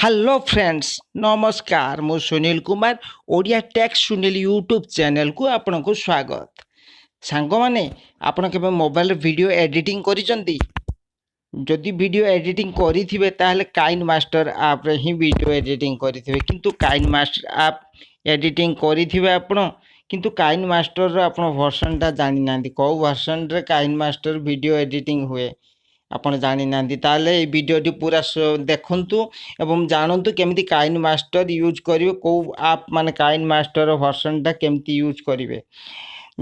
Hello friends नमस्कार मु Sunil Kumar Odia tax Sunil YouTube channel को आपन को स्वागत। सांग माने आपन के मोबाइल वीडियो एडिटिंग करिसंती जदि वीडियो एडिटिंग करिथिबे ताहले काइन मास्टर ऐप रे ही वीडियो एडिटिंग करिथिबे किंतु काइन मास्टर ऐप एडिटिंग करिथिबे आपन किंतु काइन मास्टर रो आपन वर्जन ता जानि नांदी को वर्जन रे काइन मास्टर वीडियो एडिटिंग हुए ଆପଣ ଜାଣିନାହାନ୍ତି ତାହେଲେ ଏଇ ଭିଡ଼ିଓଟି ପୁରା ଦେଖନ୍ତୁ ଏବଂ ଜାଣନ୍ତୁ କେମିତି କାଇନ୍ ମାଷ୍ଟର ୟୁଜ୍ କରିବେ କେଉଁ ଆପ୍ ମାନେ କାଇନ୍ ମାଷ୍ଟର ଭର୍ସନଟା କେମିତି ୟୁଜ୍ କରିବେ।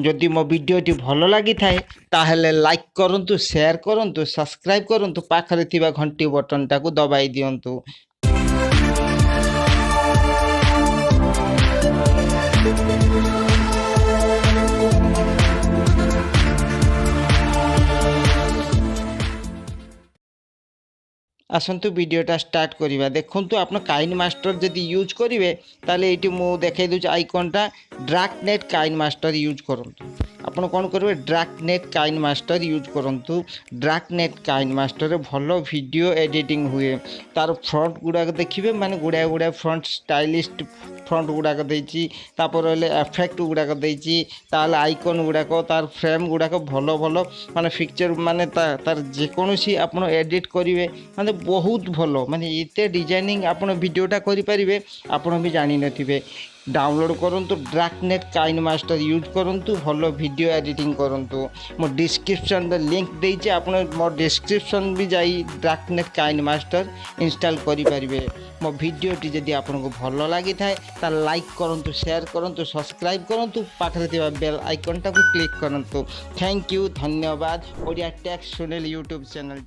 ଯଦି ମୋ ଭିଡ଼ିଓଟି ଭଲ ଲାଗିଥାଏ ତାହେଲେ ଲାଇକ୍ କରନ୍ତୁ, ସେୟାର କରନ୍ତୁ, ସବସ୍କ୍ରାଇବ୍ କରନ୍ତୁ, ପାଖରେ ଥିବା ଘଣ୍ଟି ବଟନଟାକୁ ଦବାଇ ଦିଅନ୍ତୁ। आसतु वीडियोटा स्टार्ट करिबा। देखंतु आपन काइन मास्टर जदि यूज करिवे ताले एटी मु देखाइ दउछ आइकनटा ड्राकनेट काइन मास्टर यूज करंतु। आपन कोन करबे ड्राकनेट काइन मास्टर यूज करंतु। ड्राकनेट काइन मास्टर रे भलो वीडियो एडिटिंग हुए। तार फ्रंट गुडा देखिबे माने गुडा फ्रंट स्टाइलिस्ट फ्रंट गुडा देछि, तापर हले इफेक्ट गुडा देछि, ताले आइकन गुडा तार फ्रेम गुडा भलो भलो माने पिक्चर माने तार जे कोनोसी आपन एडिट करिवे माने बहुत भलो माने इते डिजाइनिंग आपन वीडियोटा करि परिबे आपन भी जानि नथिबे। डाउनलोड करंतु ड्राकनेट काइन मास्टर यूज करंतु भलो वीडियो एडिटिंग करंतु। मो डिस्क्रिप्शन रे लिंक देछि, आपन मो डिस्क्रिप्शन भी जाई ड्राकनेट काइन मास्टर इंस्टॉल करि परिबे। मो वीडियोटी जदि आपन को भलो लागि थाए ता लाइक करंतु, शेयर करंतु, सब्सक्राइब करंतु, पाखरे थिबा बेल आइकन टाको क्लिक करंतु। थैंक यू, धन्यवाद। Odia tax Sunil YouTube channel.